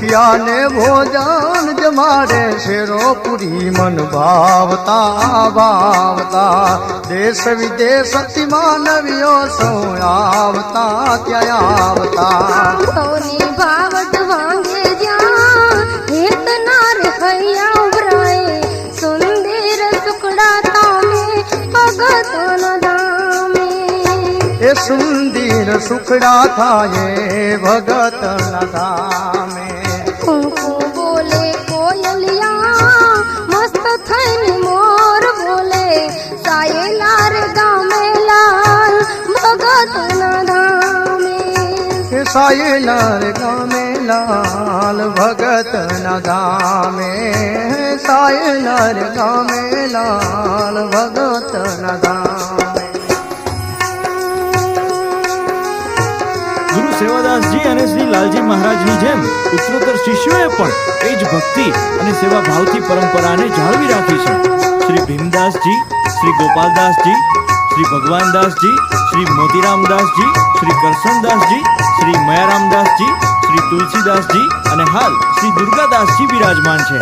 पियाने भोजन जमाड़े शेरो पुरी मन भावता भावता देश विदेश मानवियो सो आवता त्या आवता भावत वांगे जा नार हैया उभराए सुंदर सुकड़ा तामे भगत न धामे ए सुंदर सुखड़ा था ये भगत न धामे कुंकू बोले कोयलिया मस्त थैन मोर बोले सायलार गामे लाल भगत न धामे सायलार गामे लाल भगत न धामे सायलार गामे लाल भगत न धामे। ગુરુ સેવાદાસજી અને શ્રી લાલજી મહારાજની જેમ ઉત્તરોત્તર શિષ્યોએ પણ એ જ ભક્તિ અને સેવા ભાવથી પરંપરાને જાળવી રાખી છે। શ્રી ભીમદાસજી, શ્રી ગોપાલદાસજી, શ્રી ભગવાનદાસજી, શ્રી મોતીરામદાસજી, શ્રી કરશનદાસજી, શ્રી મયારામદાસજી, શ્રી તુલસીદાસજી અને હાલ શ્રી દુર્ગાદાસજી બિરાજમાન છે।